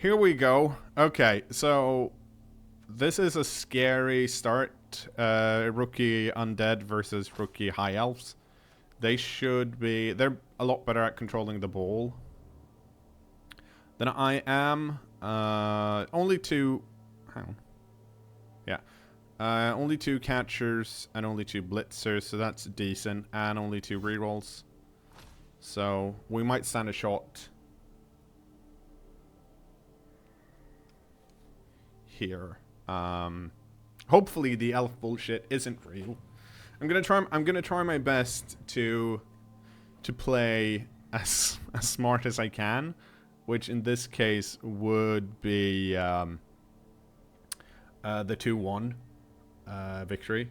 here we go. Okay, so this is a scary start. Rookie Undead versus Rookie High Elves. They're a lot better at controlling the ball than I am. Only two, hang on. Yeah. Only two catchers and only two blitzers, so that's decent. And only two rerolls. So we might stand a shot here. Hopefully the elf bullshit isn't real. I'm gonna try my best to play as smart as I can, which in this case would be the 2-1 victory.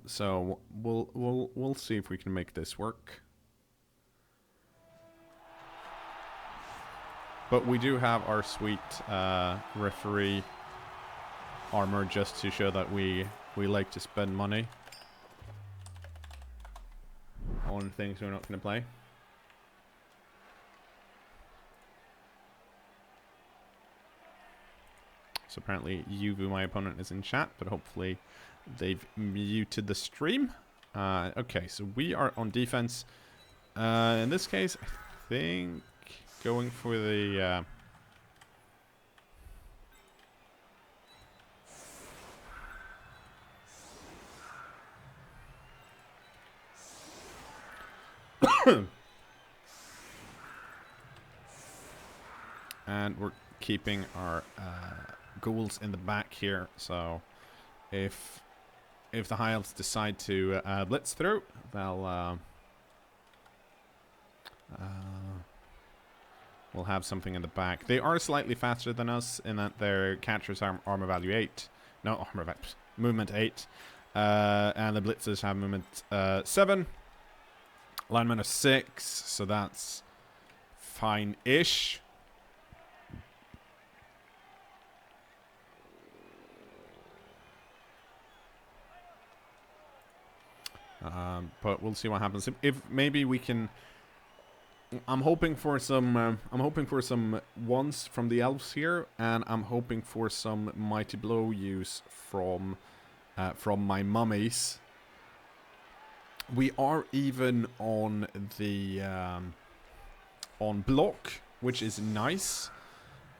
So we'll see if we can make this work. But we do have our sweet referee armor just to show that we like to spend money on things we're not going to play. So apparently Yuvu, my opponent, is in chat, but hopefully they've muted the stream. Okay, so we are on defense. In this case, I think going for the... and we're keeping our ghouls in the back here, so if the high elves decide to blitz through, they'll we'll have something in the back. They are slightly faster than us in that their catchers are armor value 8. No, movement 8. And the blitzers have movement 7. Alignment of 6, so that's fine-ish. But we'll see what happens. If maybe we can... I'm hoping for some ones from the elves here, and I'm hoping for some mighty blow use from my mummies. We are even on the on block, which is nice.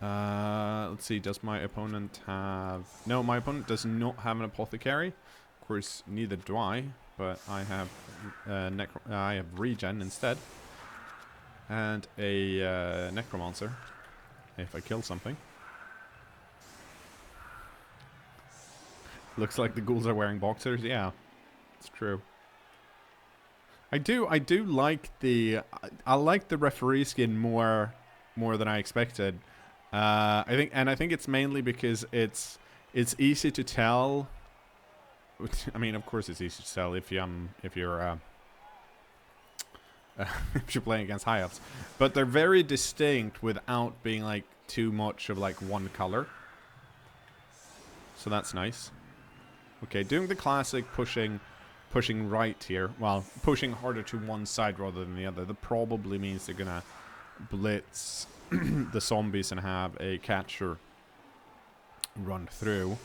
Let's see. Does my opponent have? No, my opponent does not have an apothecary. Of course, neither do I. But I have I have regen instead. And a necromancer, if I kill something. Looks like the ghouls are wearing boxers. Yeah, it's true. I do like I like the referee skin more than I expected. I think it's mainly because it's easy to tell. I mean, of course, it's easy to tell if you're if you're playing against high elves, but they're very distinct without being like too much of like one color. So that's nice. Okay, doing the classic pushing right here. Well, pushing harder to one side rather than the other. That probably means they're gonna blitz the zombies and have a catcher run through.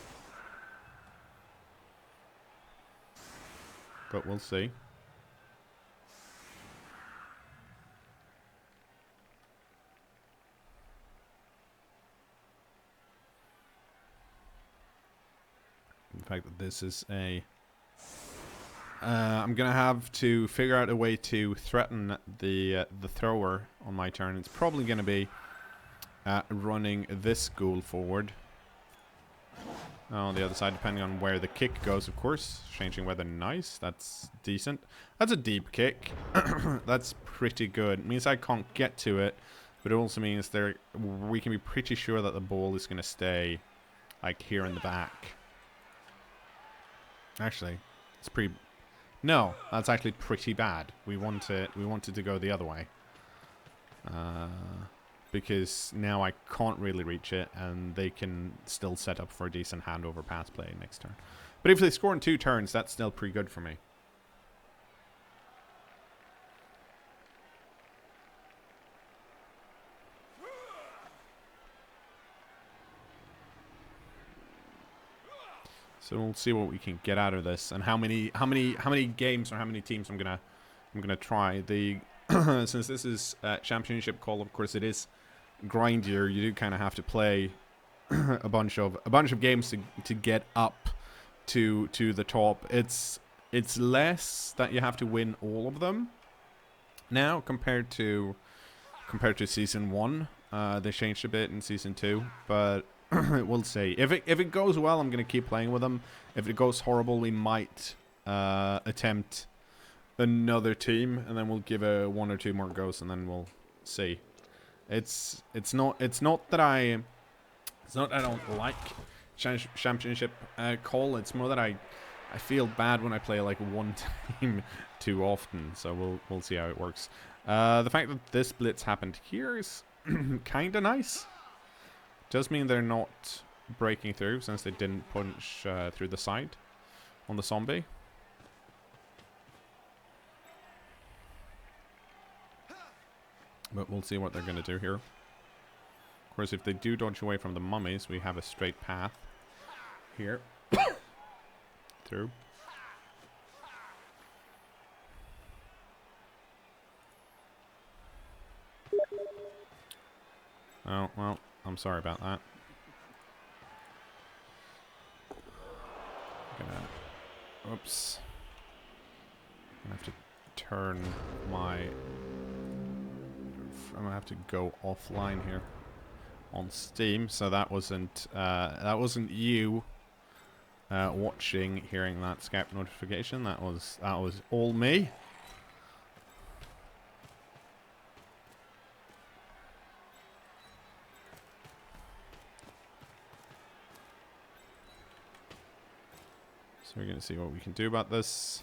But we'll see. The fact that this is a... I'm going to have to figure out a way to threaten the thrower on my turn. It's probably going to be running this ghoul forward. On the other side, depending on where the kick goes, of course. Changing weather, nice. That's decent. That's a deep kick. That's pretty good. It means I can't get to it, but it also means we can be pretty sure that the ball is going to stay like here in the back. Actually, it's pretty... No, that's actually pretty bad. We wanted to go the other way. because now I can't really reach it, and they can still set up for a decent handover pass play next turn. But if they score in 2 turns, that's still pretty good for me. So we'll see what we can get out of this, and how many games or how many teams I'm gonna try. The since this is championship call, of course it is grindier. You do kind of have to play a bunch of games to get up to the top. It's less that you have to win all of them now compared to season 1. They changed a bit in season 2, but we'll see. If it goes well, I'm gonna keep playing with them. If it goes horrible, we might attempt another team, and then we'll give 1 or 2 more goes, and then we'll see. It's not that I don't like championship call. It's more that I feel bad when I play like one team too often. So we'll see how it works. The fact that this blitz happened here is kind of nice. Does mean they're not breaking through, since they didn't punch through the side on the zombie. But we'll see what they're going to do here. Of course, if they do dodge away from the mummies, we have a straight path here. Through. Oh, well, I'm sorry about that. Oops. I'm gonna have to turn my... I'm gonna have to go offline here on Steam. So that wasn't you watching, hearing that Skype notification. That was all me. So we're going to see what we can do about this.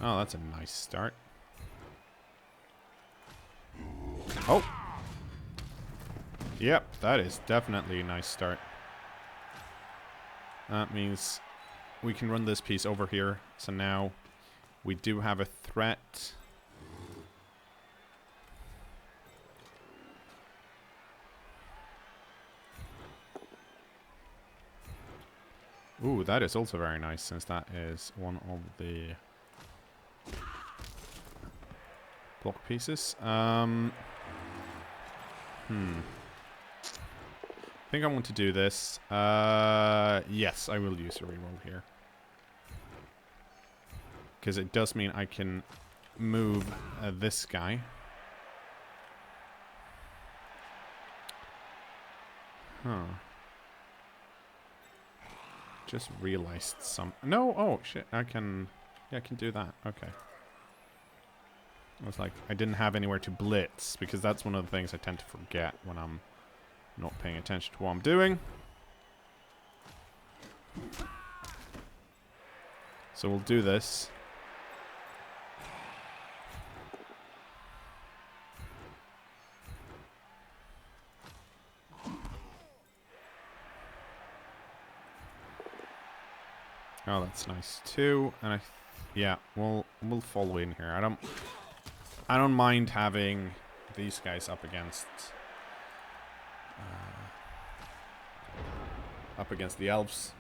Oh, that's a nice start. Oh! Yep, that is definitely a nice start. That means we can run this piece over here. So now we do have a threat. Ooh, that is also very nice, since that is one of the block pieces. I think I want to do this. Yes, I will use a reroll here. Because it does mean I can move this guy. Huh. Just realized some... No! Oh, shit. I can... Yeah, I can do that. Okay. I was like, I didn't have anywhere to blitz, because that's one of the things I tend to forget when I'm not paying attention to what I'm doing. So we'll do this. Oh, that's nice too. And yeah, we'll follow in here. I don't mind having these guys up against the elves.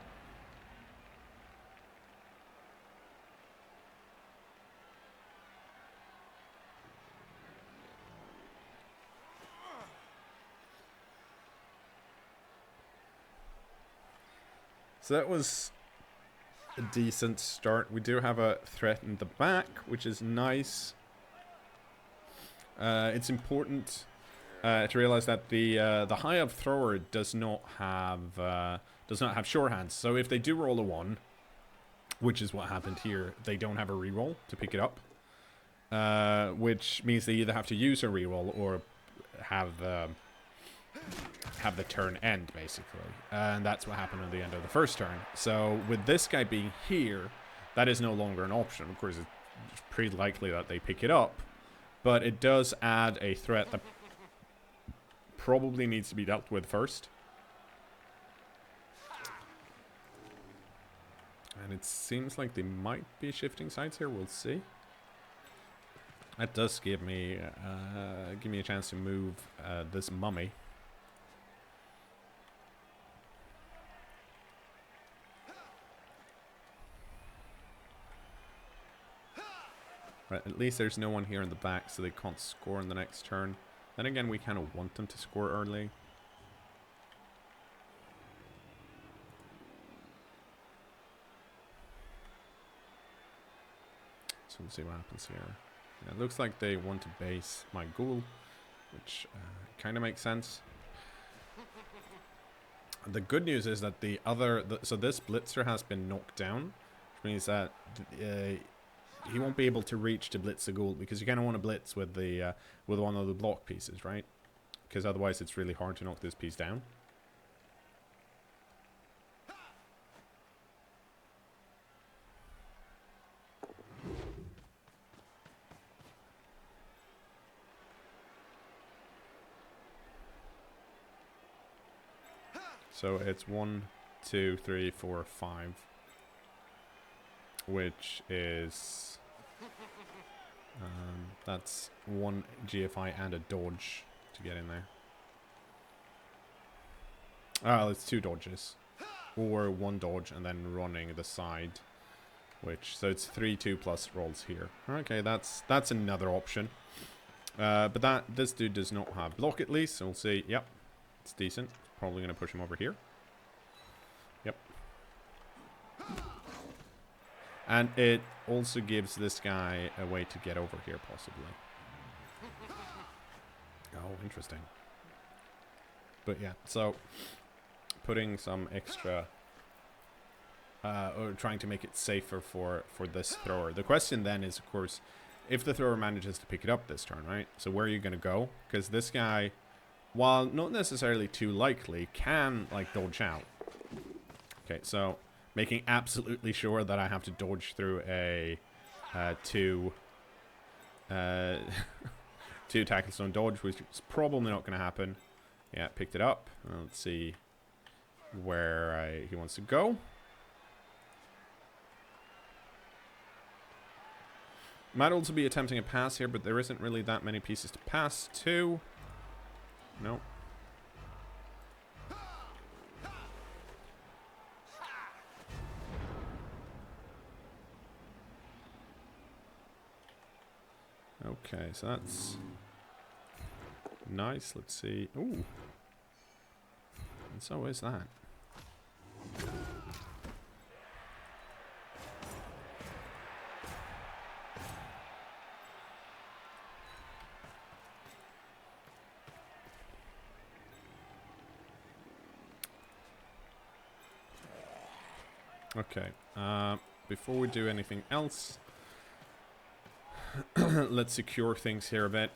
So that was a decent start. We do have a threat in the back, which is nice. It's important to realize that the high up thrower does not have sure hands. So if they do roll a 1, which is what happened here, they don't have a reroll to pick it up, which means they either have to use a reroll or have the turn end, basically. And that's what happened at the end of the first turn. So with this guy being here, that is no longer an option. Of course, it's pretty likely that they pick it up, but it does add a threat that probably needs to be dealt with first. And it seems like they might be shifting sides here. We'll see. That does give me a chance to move this mummy. Right, at least there's no one here in the back, so they can't score in the next turn. Then again, we kind of want them to score early. So we'll see what happens here. Yeah, it looks like they want to base my ghoul, which kind of makes sense. The good news is that so this blitzer has been knocked down, which means that he won't be able to reach to blitz the ghoul, because you kind of want to blitz with the with one of the block pieces, right? Because otherwise it's really hard to knock this piece down. So it's 1, 2, 3, 4, 5, which is that's 1 GFI and a dodge to get in there. Oh, it's 2 dodges, or 1 dodge and then running the side, which so it's 3 2+ rolls here. Okay, that's another option. But this dude does not have block at least, so we'll see. Yep, it's decent. Probably going to push him over here. Yep. And it also gives this guy a way to get over here, possibly. Oh, interesting. But yeah, so putting some extra... or trying to make it safer for this thrower. The question then is, of course, if the thrower manages to pick it up this turn, right? So where are you going to go? Because this guy... while not necessarily too likely, can, like, dodge out. Okay, so making absolutely sure that I have to dodge through a 2 tackle stone dodge, which is probably not going to happen. Yeah, picked it up. Let's see where he wants to go. Might also be attempting a pass here, but there isn't really that many pieces to pass to. No. Okay, so that's nice. Let's see. Ooh. And so is that. Okay, before we do anything else, let's secure things here a bit.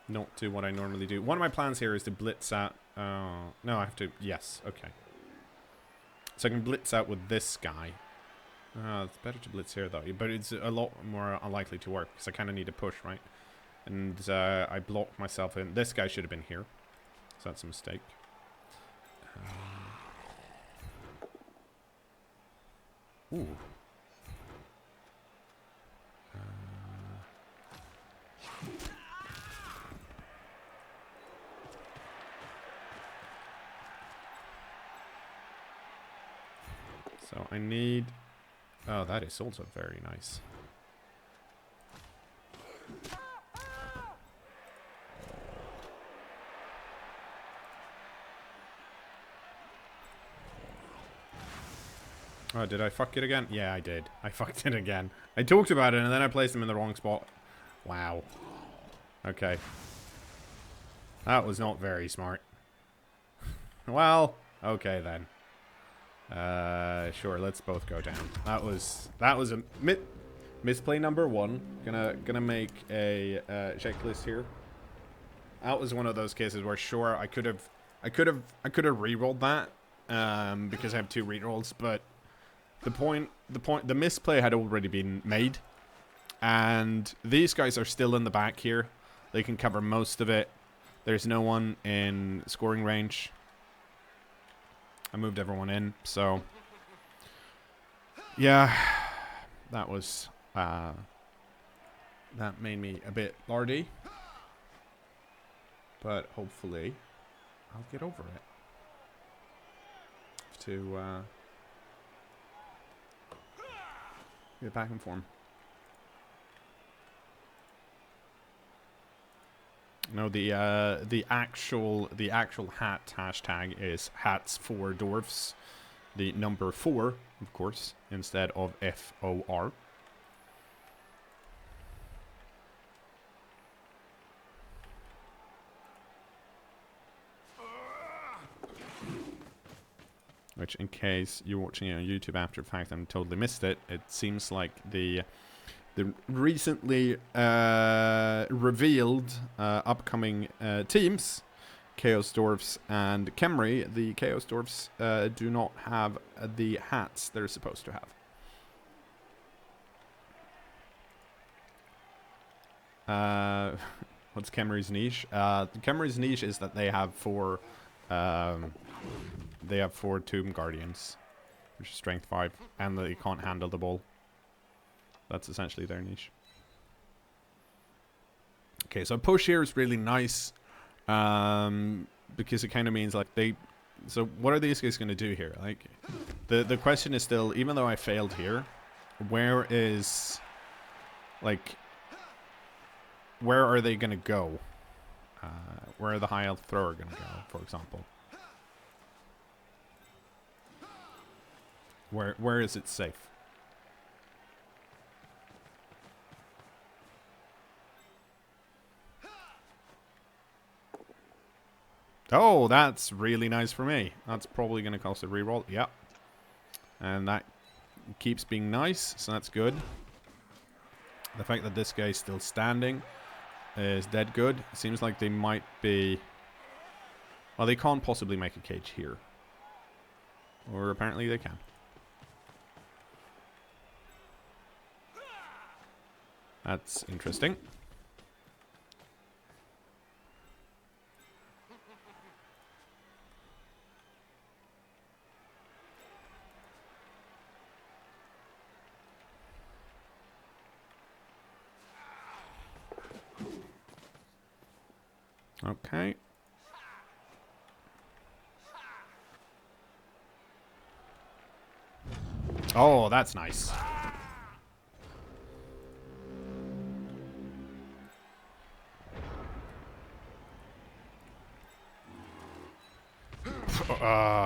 Not do what I normally do. One of my plans here is to blitz out. No, I have to. Yes, okay. So I can blitz out with this guy. It's better to blitz here though, but it's a lot more unlikely to work because I kind of need a push, right? And I blocked myself in. This guy should have been here, so that's a mistake. Ooh. So I need... Oh, that is also very nice. Oh, did I fuck it again? Yeah, I did. I fucked it again. I talked about it and then I placed him in the wrong spot. Wow. Okay. That was not very smart. Well, okay then. Sure, let's both go down. That was a misplay number 1. Gonna make a checklist here. That was one of those cases where sure I could have re-rolled that because I have 2 re-rolls, but the misplay had already been made, and these guys are still in the back here. They can cover most of it. There's no one in scoring range. I moved everyone in, so yeah, that was that made me a bit lardy, but hopefully I'll get over it. To get back in form. No, the actual hat hashtag is hats for dwarfs. The number 4, of course, instead of FOR. Which, in case you're watching it on YouTube after the fact and totally missed it, it seems like the recently revealed upcoming teams, Chaos Dwarfs and Khemri, the Chaos Dwarfs do not have the hats they're supposed to have. What's Khemri's niche? Khemri's niche is that they have 4 Tomb Guardians, which is strength 5, and they can't handle the ball. That's essentially their niche. Okay, so push here is really nice, because it kind of means like so what are these guys going to do here? Like, the question is still, even though I failed here, where are they going to go? Where are the high elf thrower going to go, for example? Where is it safe? Oh, that's really nice for me. That's probably going to cost a reroll. Yep. And that keeps being nice, so that's good. The fact that this guy is still standing is dead good. Seems like they might be... Well, they can't possibly make a cage here. Or apparently they can. That's interesting. Okay. Oh, that's nice.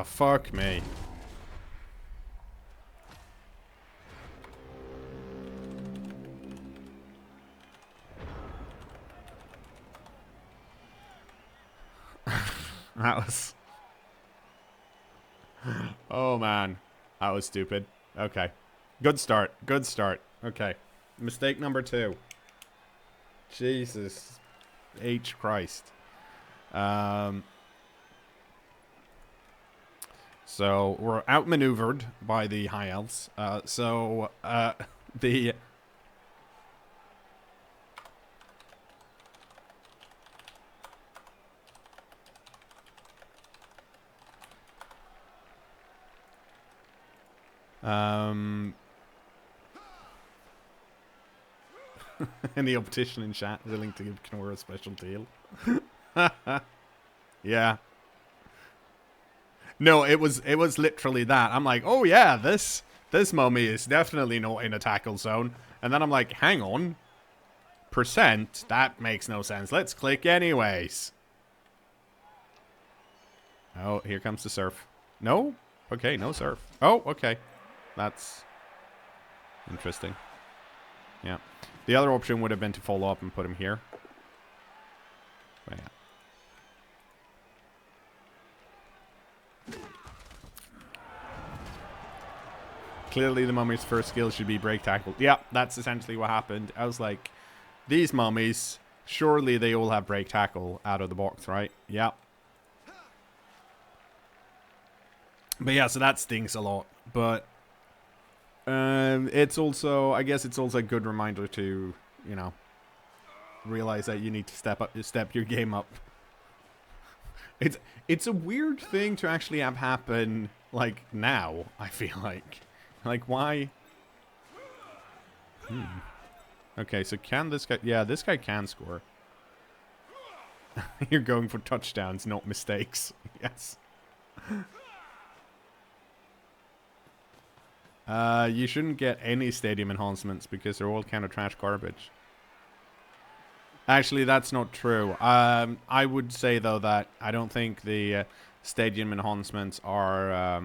Fuck me. That was... Oh, man. That was stupid. Okay. Good start. Good start. Okay. Mistake number 2. Jesus H. Christ. So, we're outmaneuvered by the high elves. The... Any opposition in chat willing to give kKnoor a special deal? Yeah. No, it was literally that. I'm like, oh yeah, this mummy is definitely not in a tackle zone. And then I'm like, hang on. Percent? That makes no sense. Let's click anyways. Oh, here comes the surf. No? Okay, no surf. Oh, okay. That's interesting. Yeah. The other option would have been to follow up and put him here. But yeah. Clearly the mummy's first skill should be break tackle. Yeah, that's essentially what happened. I was like, these mummies, surely they all have break tackle out of the box, right? Yeah. But yeah, so that stings a lot. But it's also, I guess it's also a good reminder to, you know, realize that you need to step your game up. It's a weird thing to actually have happen, like, now, I feel like. Like, why? Okay, so can this guy... Yeah, this guy can score. You're going for touchdowns, not mistakes. Yes. You shouldn't get any stadium enhancements because they're all kind of trash garbage. Actually, that's not true. I would say, though, that I don't think the stadium enhancements are...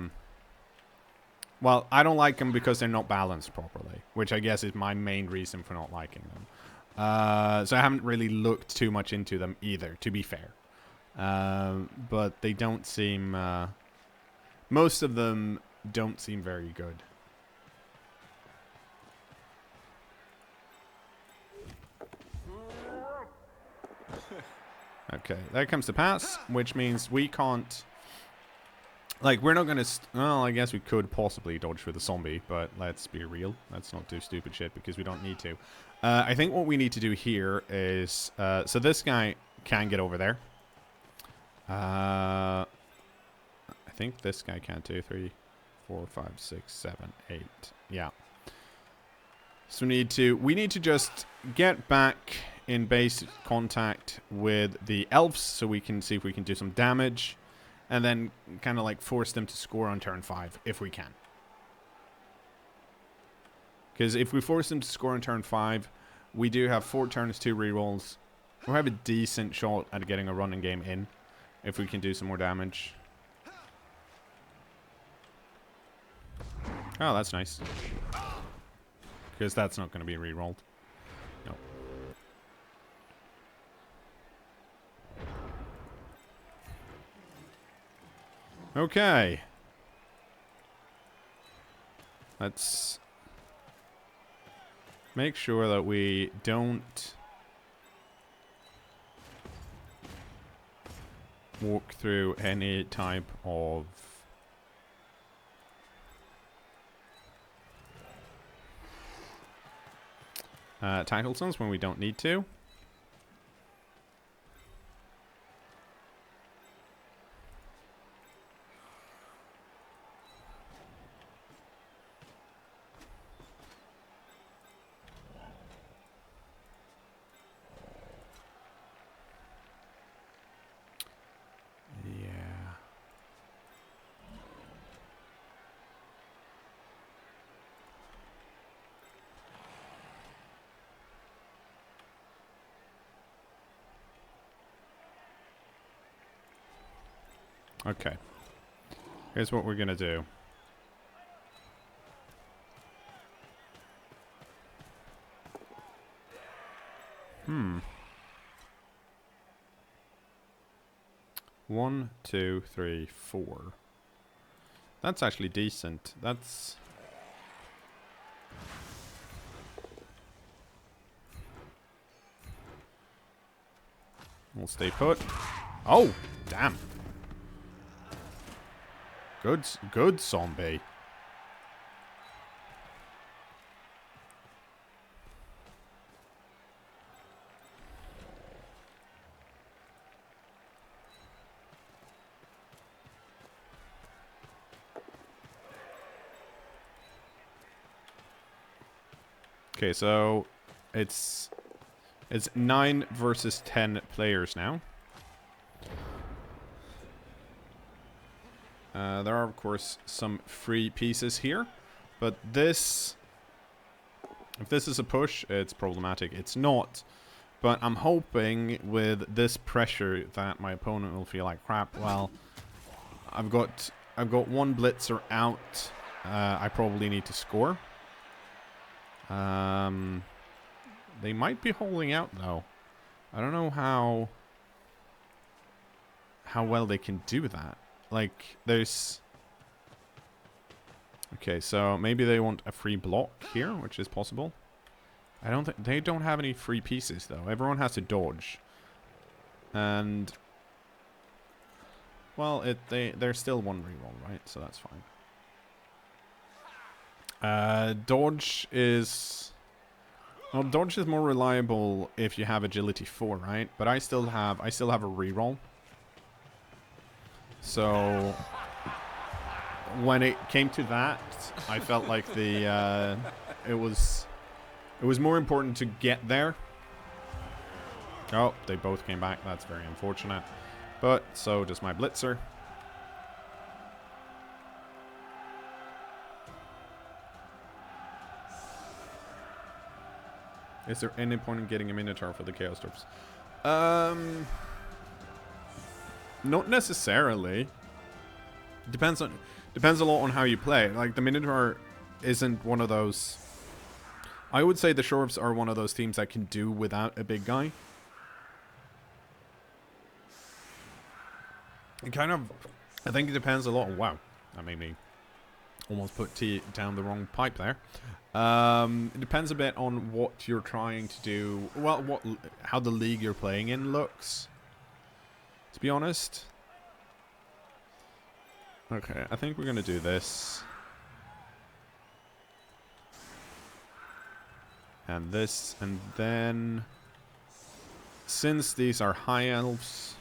well, I don't like them because they're not balanced properly, which I guess is my main reason for not liking them. So I haven't really looked too much into them either, to be fair. But they don't seem... most of them don't seem very good. Okay, that comes to pass, which means we can't... Like, we're not going to... Well, I guess we could possibly dodge with a zombie, but let's be real. Let's not do stupid shit because we don't need to. I think what we need to do here is... so this guy can get over there. I think this guy can too. 3, 4, 5, 6, 7, 8. Yeah. So we need to just get back in base contact with the elves so we can see if we can do some damage. And then kind of like force them to score on turn 5 if we can. Because if we force them to score on turn 5, we do have 4 turns, 2 rerolls. We'll have a decent shot at getting a running game in if we can do some more damage. Oh, that's nice. Because that's not going to be rerolled. No. Okay. Let's make sure that we don't walk through any type of tackle zones when we don't need to. Okay. Here's what we're going to do. One, 2, 3, 4. That's actually decent. That's... We'll stay put. Oh, damn. Good zombie. Okay, so it's 9 versus 10 players now. There are, of course, some free pieces here, but this... If this is a push, it's problematic. It's not, but I'm hoping with this pressure that my opponent will feel like crap. Well, I've got one blitzer out. I probably need to score. They might be holding out though. I don't know how well they can do that. Like, there's... Okay, so maybe they want a free block here, which is possible. I don't think... They don't have any free pieces, though. Everyone has to dodge. And... Well, there's still one reroll, right? So that's fine. Dodge is... Well, dodge is more reliable if you have agility 4, right? But I still have a reroll. So when it came to that, I felt like the it was more important to get there. Oh, they both came back. That's very unfortunate. But so does my blitzer. Is there any point in getting a Minotaur for the Chaos Dwarfs? Not necessarily. Depends a lot on how you play. Like the Minotaur isn't one of those. I would say the Shorps are one of those teams that can do without a big guy. It kind of, I think it depends a lot. Wow, that made me almost put down the wrong pipe there. It depends a bit on what you're trying to do. Well, how the league you're playing in looks. To be honest. Okay, I think we're gonna do this. And this, and then since these are high elves,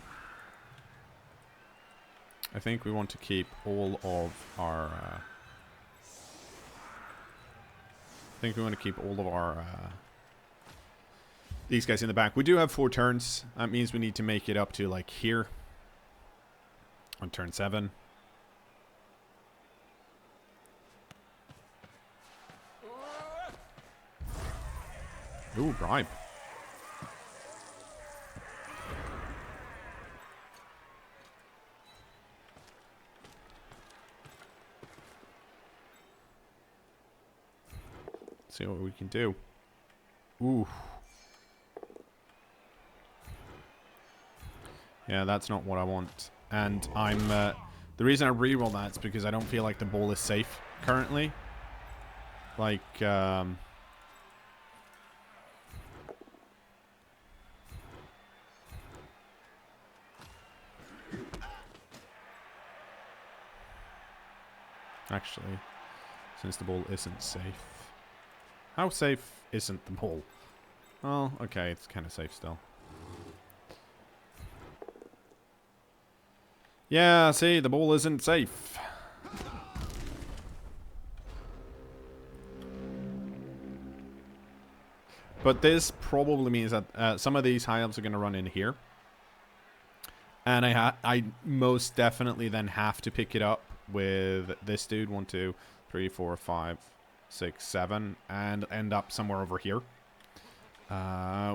I think we want to keep all of our these guys in the back. We do have 4 turns. That means we need to make it up to like here on turn 7. Ooh, bribe. See what we can do. Ooh. Yeah, that's not what I want. And I'm the reason I reroll that is because I don't feel like the ball is safe currently. Like actually, since the ball isn't safe. How safe isn't the ball? Well, okay, it's kind of safe still. Yeah, see, the ball isn't safe. But this probably means that some of these high elves are going to run in here. And I most definitely then have to pick it up with this dude. 1, 2, 3, 4, 5, 6, 7. And end up somewhere over here.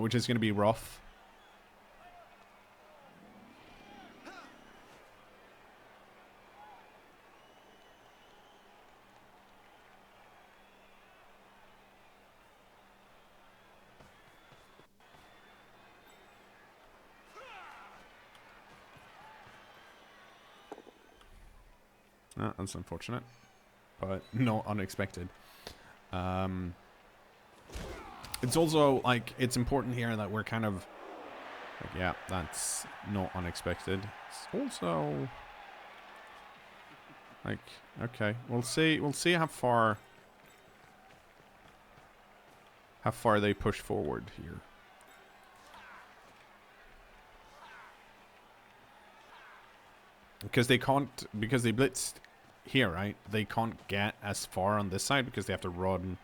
Which is going to be rough. That's unfortunate, but not unexpected. It's also, like, it's important here that we're kind of... Like, yeah, that's not unexpected. It's also... Like, okay, we'll see how far... How far they push forward here. Because they can't... Because they blitzed here, right? They can't get as far on this side because they have to run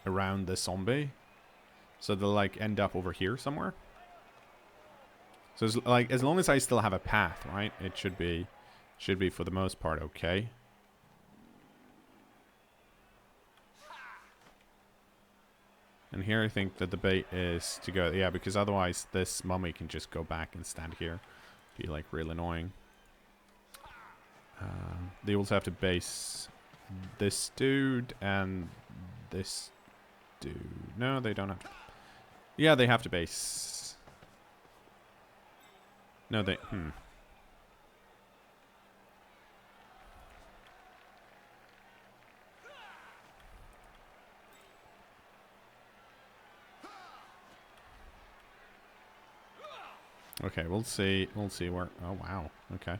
around the zombie. So they'll like end up over here somewhere. So it's like as long as I still have a path, right? It should be for the most part okay. And here I think the debate is to go, yeah, because otherwise this mummy can just go back and stand here. Be like real annoying. They also have to base this dude and this dude. No, they don't have to. Yeah, they have to base. No, they... Okay, we'll see. We'll see where... Oh, wow. Okay.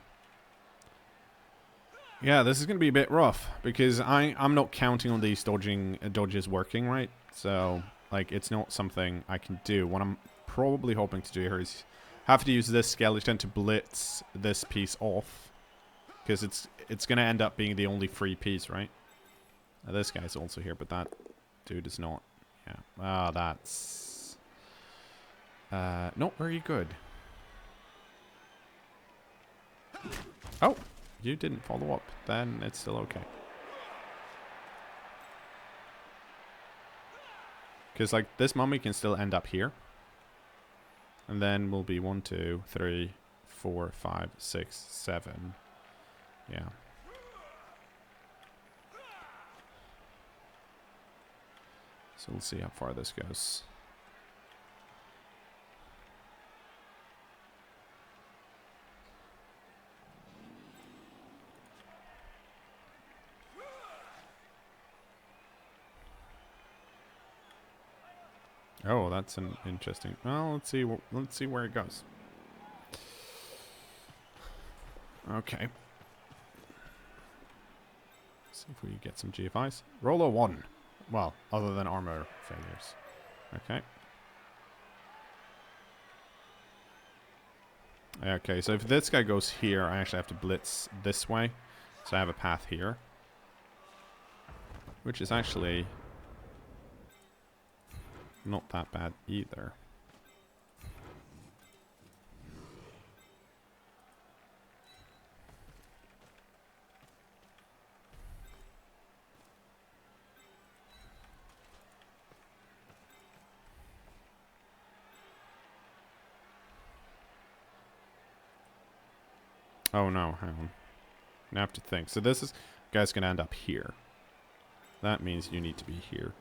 Yeah, this is going to be a bit rough because I'm not counting on these dodges working, right? So, like, it's not something I can do. What I'm probably hoping to do here is have to use this skeleton to blitz this piece off. because it's gonna end up being the only free piece, right? This guy's also here, but that dude is not. Yeah. Ah, that's not very good. Oh, you didn't follow up. Then it's still okay. Because like this mummy can still end up here. And then we'll be 1, 2, 3, 4, 5, 6, 7. Yeah. So we'll see how far this goes. Oh, that's an interesting. Well, let's see. Let's see where it goes. Okay. See if we get some GFIs. Roll a 1. Well, other than armor failures. Okay. Okay, so if this guy goes here, I actually have to blitz this way. So I have a path here. Which is actually not that bad either. Oh no, hang on. I have to think. So this is guy's gonna end up here. That means you need to be here.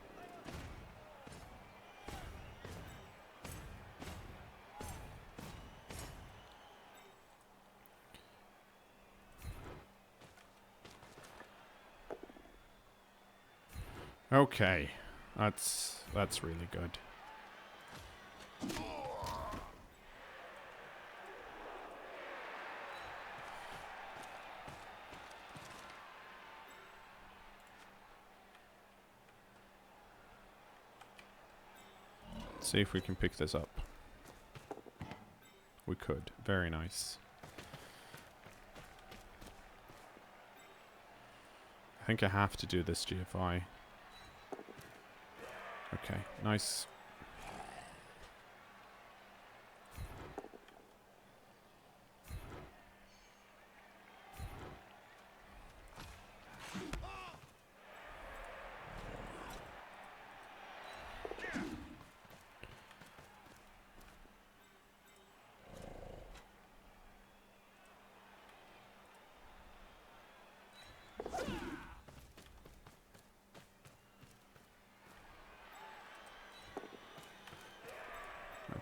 Okay. That's really good. See if we can pick this up. We could. Very nice. I think I have to do this GFI. Okay, nice.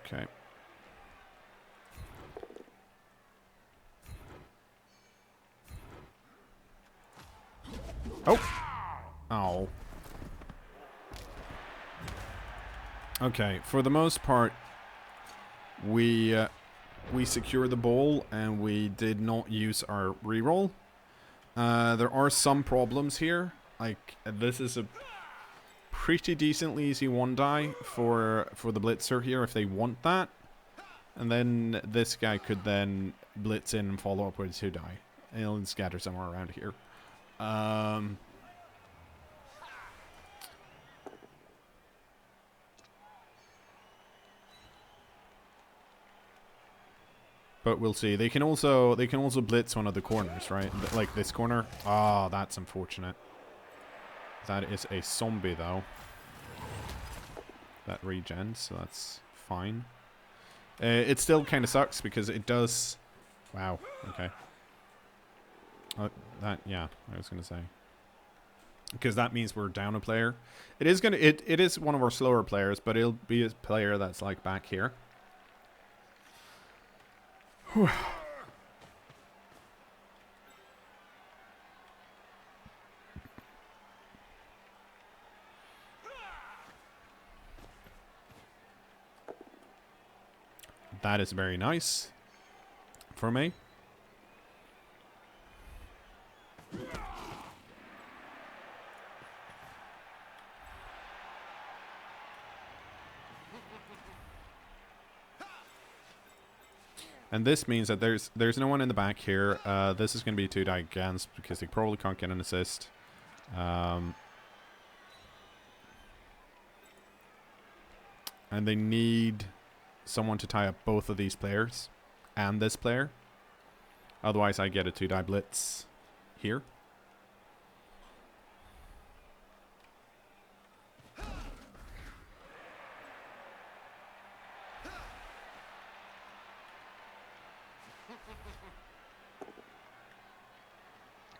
Okay. Oh! Ow. Okay, for the most part, we secured the ball and we did not use our reroll. There are some problems here. Like, this is a pretty decently easy 1-die for the blitzer here if they want that. And then this guy could then blitz in and follow up with a 2-die. And he'll scatter somewhere around here. But we'll see. They can also blitz one of the corners, right? Like this corner. Ah, that's unfortunate. That is a zombie though. That regens, so that's fine. It still kind of sucks because it does. Wow. Okay. Yeah, I was gonna say. Because that means we're down a player. It is one of our slower players, but it'll be a player that's like back here. Whew. That is very nice for me. And this means that there's no one in the back here. This is going to be 2 die against because they probably can't get an assist. And they need someone to tie up both of these players and this player. Otherwise, I get a 2 die blitz here.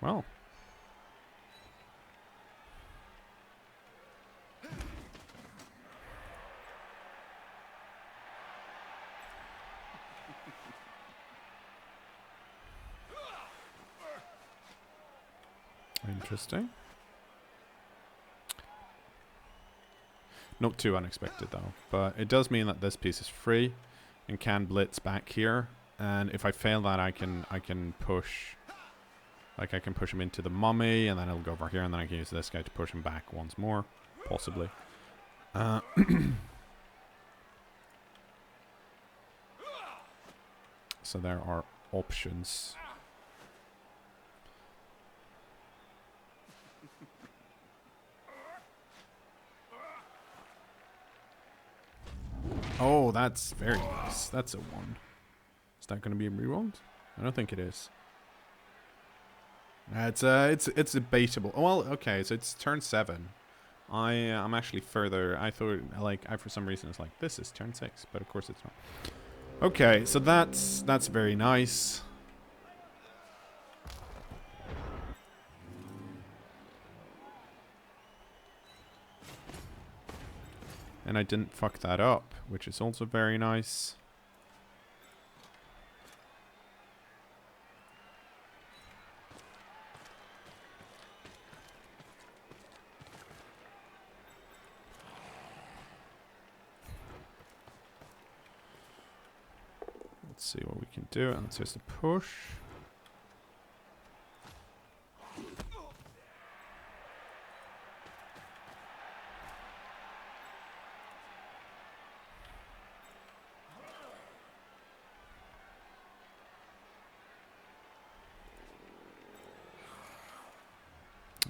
Well. Interesting. Not too unexpected though, but it does mean that this piece is free and can blitz back here. And if I fail that, I can push. Like I can push him into the mummy, and then it'll go over here, and then I can use this guy to push him back once more, possibly. So there are options. Oh, that's very nice. That's a 1. Is that going to be a reroll? I don't think it is. It's debatable. Oh, well, okay, so it's turn 7. I'm actually further. I thought, for some reason it's like this is turn 6, but of course it's not. Okay, so that's very nice. And I didn't fuck that up, which is also very nice. Let's see what we can do. And it's just a push.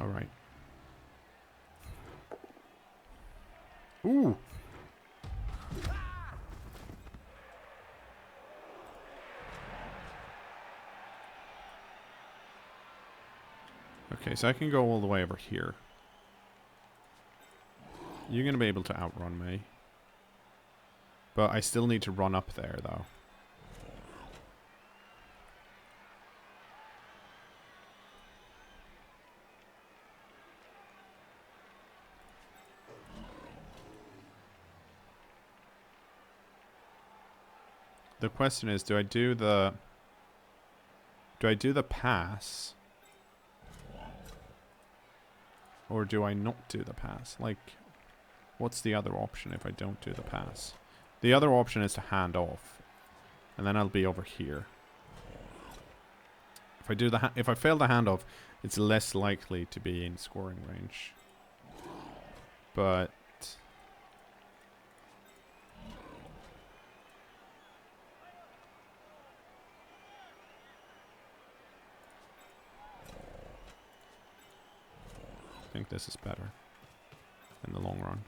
All right. Ooh. Okay, so I can go all the way over here. You're going to be able to outrun me. But I still need to run up there, though. The question is, do I do the pass? Or do I not do the pass? Like, what's the other option if I don't do the pass? The other option is to hand off. And then I'll be over here. If I do if I fail the handoff, it's less likely to be in scoring range. But I think this is better in the long run.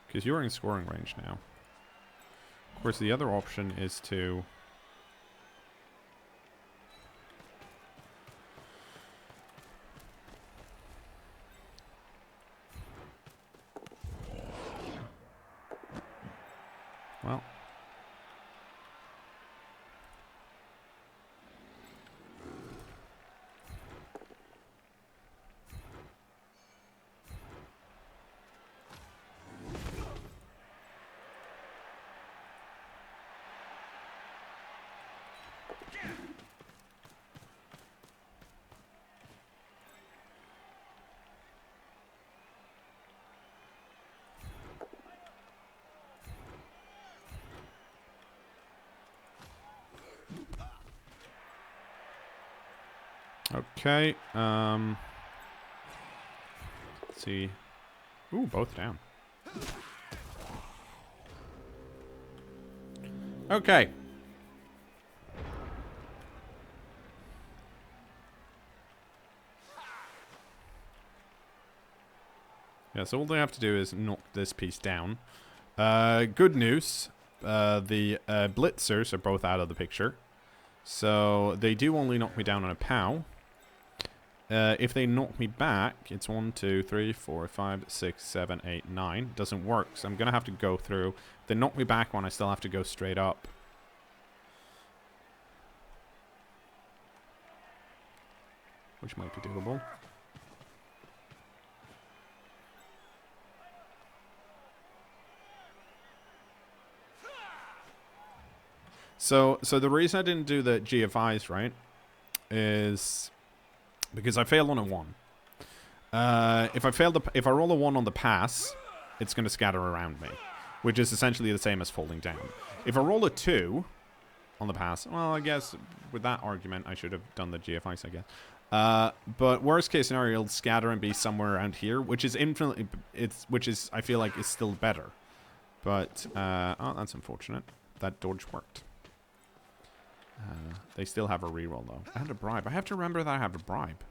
Because you're in scoring range now. Of course, the other option is to... Well... Okay, let's see. Ooh, both down. Okay. Yeah, so all they have to do is knock this piece down. Good news. The blitzers are both out of the picture. So they do only knock me down on a POW. If they knock me back, it's 1, 2, 3, 4, 5, 6, 7, 8, 9. Doesn't work, so I'm going to have to go through. If they knock me back one, I still have to go straight up. Which might be doable. So the reason I didn't do the GFIs, right, is because I failed on a 1. If I roll a 1 on the pass, it's going to scatter around me, which is essentially the same as falling down. If I roll a 2 on the pass, well, I guess with that argument, I should have done the GFIs, I guess. But worst case scenario, it'll scatter and be somewhere around here, which is infinitely, I feel like is still better. But, oh, that's unfortunate. That dodge worked. They still have a reroll, though. I had a bribe. I have to remember that I have a bribe.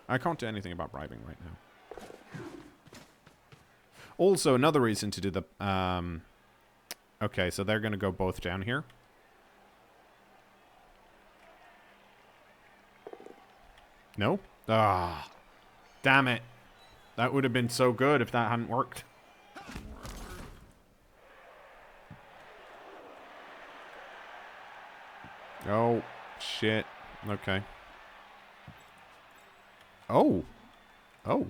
I can't do anything about bribing right now. Also, another reason to do the... okay, so they're going to go both down here. No? Ah, damn it. That would have been so good if that hadn't worked. Oh, shit. Okay. Oh. Oh.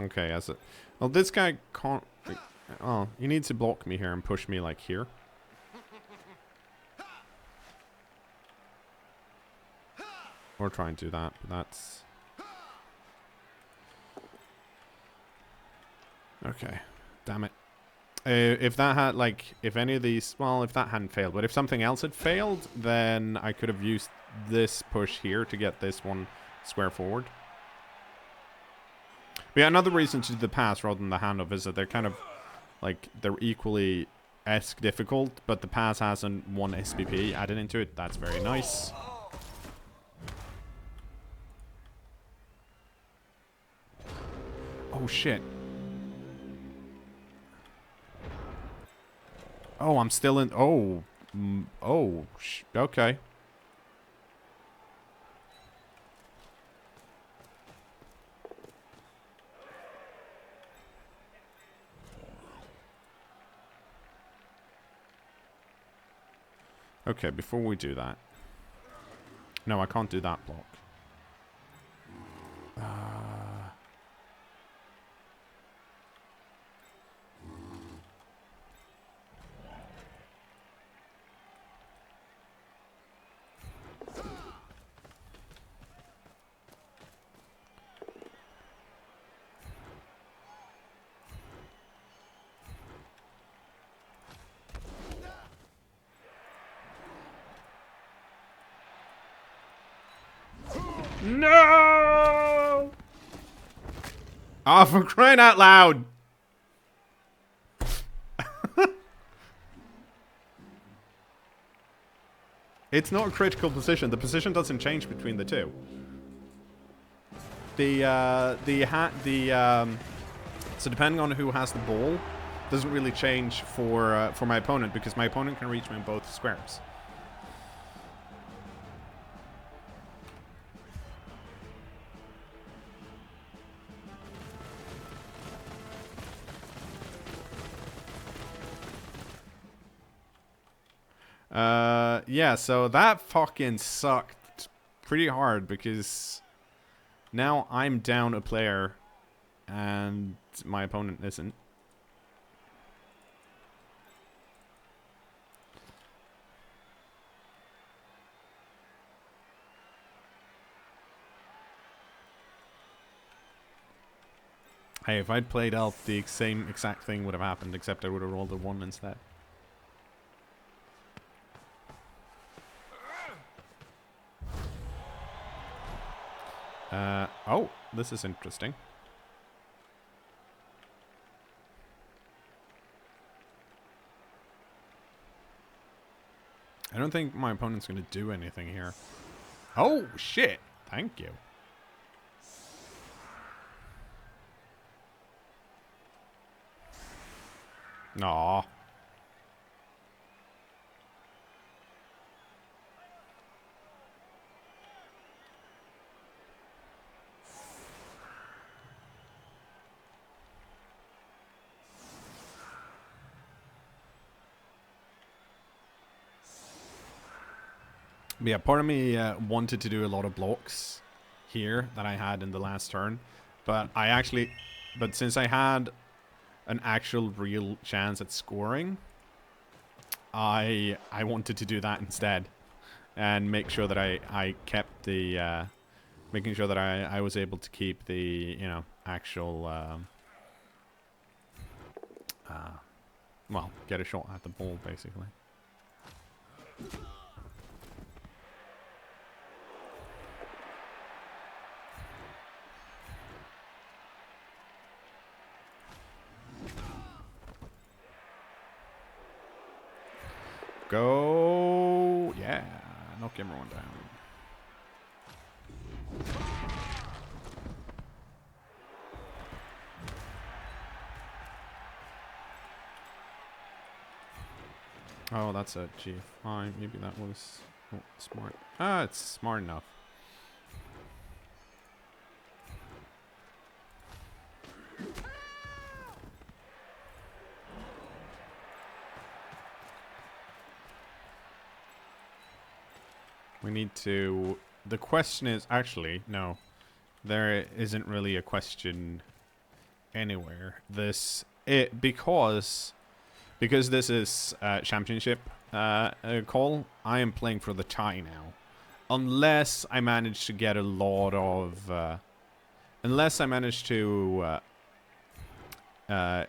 Okay, as it... Well, this guy can't... Oh, he needs to block me here and push me, like, here. Or try and do that, but that's... Okay. Damn it. If that had, like, if any of these... Well, if that hadn't failed, but if something else had failed, then I could have used this push here to get this one square forward. But yeah, another reason to do the pass rather than the handoff is that they're kind of, like, they're equally-esque difficult, but the pass has one SPP added into it. That's very nice. Oh, shit. Oh, I'm still in... Oh. Oh. Okay. Okay, before we do that... No, I can't do that block. No! Oh, for crying out loud! It's not a critical position. The position doesn't change between the two. So depending on who has the ball, doesn't really change for my opponent, because my opponent can reach me in both squares. Yeah, so that fucking sucked pretty hard, because now I'm down a player and my opponent isn't. Hey, if I'd played elf, the same exact thing would have happened, except I would have rolled a 1 instead. Oh, this is interesting. I don't think my opponent's going to do anything here. Oh, shit. Thank you. Aww. But yeah, part of me wanted to do a lot of blocks here that I had in the last turn. But since I had an actual real chance at scoring, I wanted to do that instead. And make sure that I kept the, making sure that I was able to keep the, you know, actual, well, get a shot at the ball, basically. Go! Yeah, knock everyone down. Oh, that's a GFI. Maybe that was not smart. Ah, it's smart enough. We need to... The question is... Actually, no. There isn't really a question anywhere. Because this is championship call, I am playing for the tie now. Unless I manage to get a lot of... unless I manage to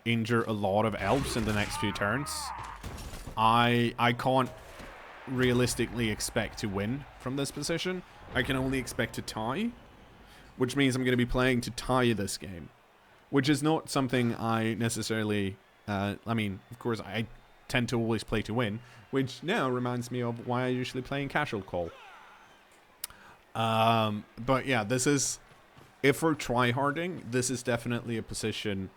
injure a lot of elves in the next few turns, I can't realistically expect to win from this position. I can only expect to tie, which means I'm going to be playing to tie this game, which is not something I necessarily... I mean, of course, I tend to always play to win, which now reminds me of why I usually play in casual call. But yeah, this is... If we're tryharding, this is definitely a position,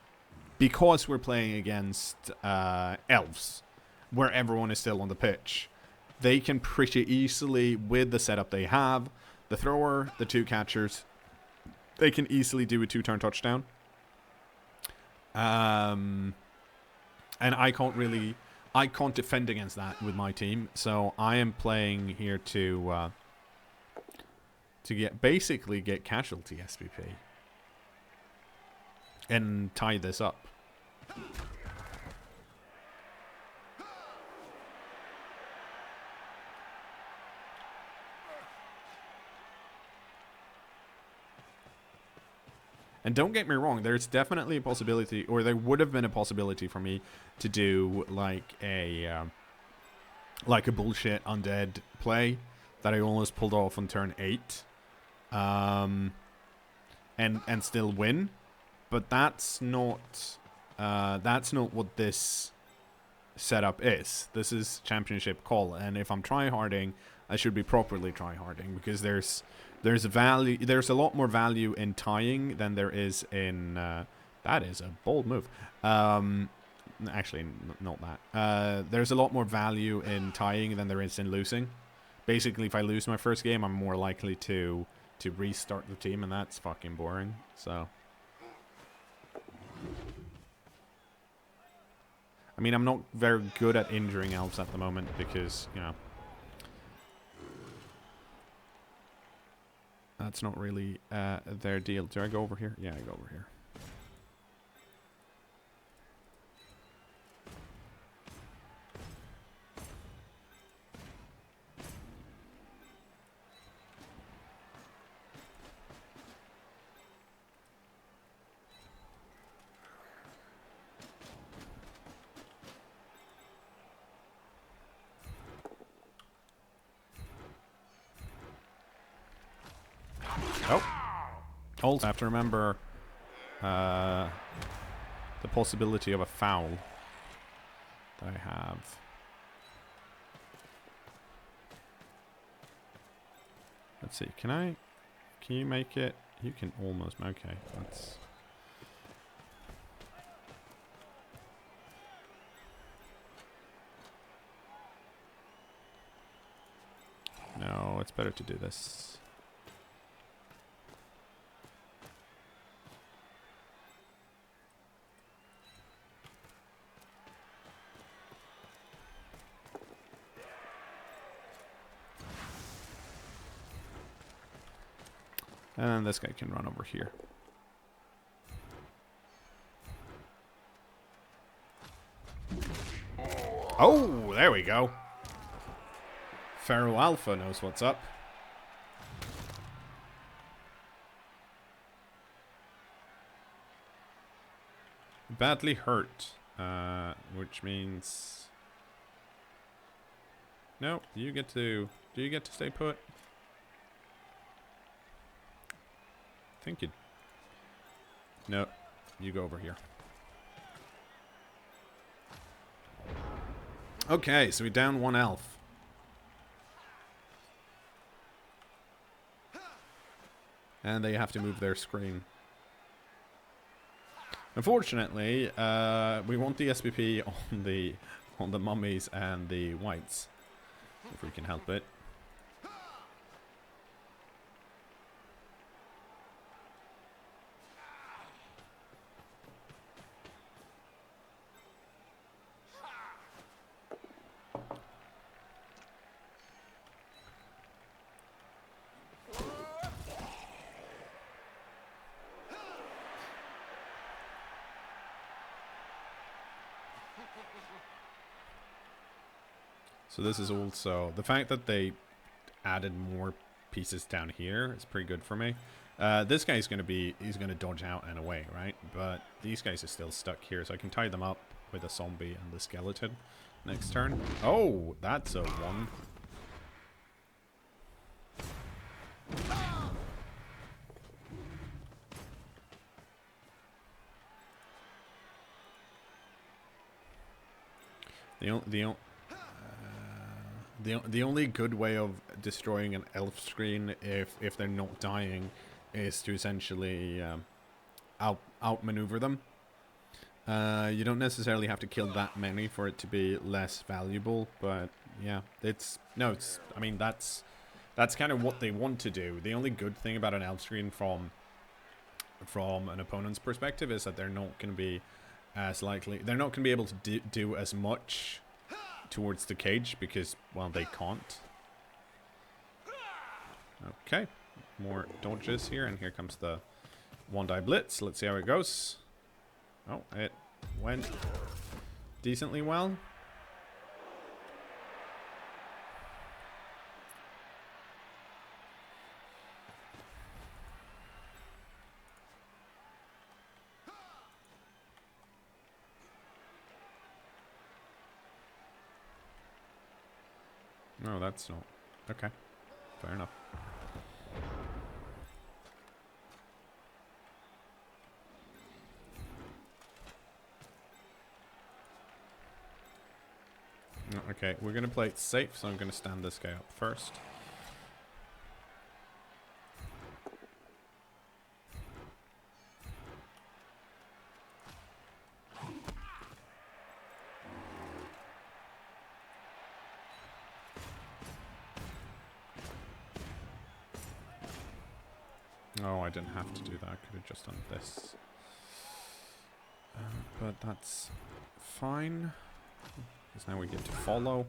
because we're playing against elves, where everyone is still on the pitch. They can pretty easily, with the setup they have, the thrower, the two catchers, they can easily do a 2-turn touchdown. And I can't defend against that with my team, so I am playing here to basically get casualty SPP and tie this up. And don't get me wrong, there's definitely a possibility, or there would have been a possibility for me to do like a bullshit undead play that I almost pulled off on turn 8, and still win. But that's not what this setup is. This is championship call, and if I'm tryharding, I should be properly tryharding, because there's a lot more value in tying than there is in that is a bold move. Actually, not that. There's a lot more value in tying than there is in losing. Basically, if I lose my first game, I'm more likely to restart the team, and that's fucking boring. So, I mean, I'm not very good at injuring elves at the moment because, you know, that's not really their deal. Do I go over here? Yeah, I go over here. Oh. Also, I have to remember the possibility of a foul that I have. Let's see. Can you make it? You can almost. Okay, that's. No, it's better to do this. And this guy can run over here. Oh, there we go. Pharaoh Alpha knows what's up. Badly hurt, which means... No, you get to... Do you get to stay put? I think you... No, you go over here. Okay, so we down one elf. And they have to move their screen. Unfortunately, we want the SPP on the mummies and the whites, if we can help it. So this is also... The fact that they added more pieces down here is pretty good for me. This guy's going to be... He's going to dodge out and away, right? But these guys are still stuck here, so I can tie them up with a zombie and the skeleton next turn. Oh, that's a one. The only good way of destroying an elf screen if they're not dying is to essentially outmaneuver them. You don't necessarily have to kill that many for it to be less valuable, but yeah, I mean that's kind of what they want to do. The only good thing about an elf screen from an opponent's perspective is that they're not going to be as likely. They're not going to be able to do as much towards the cage because, well, they can't. Okay, more dodges here, and here comes the one-die blitz. Let's see how it goes. Oh, it went decently well. No, that's not. Okay. Fair enough. Okay, we're going to play it safe, so I'm going to stand this guy up first. Oh, I didn't have to do that. I could have just done this. But that's fine. Because now we get to follow.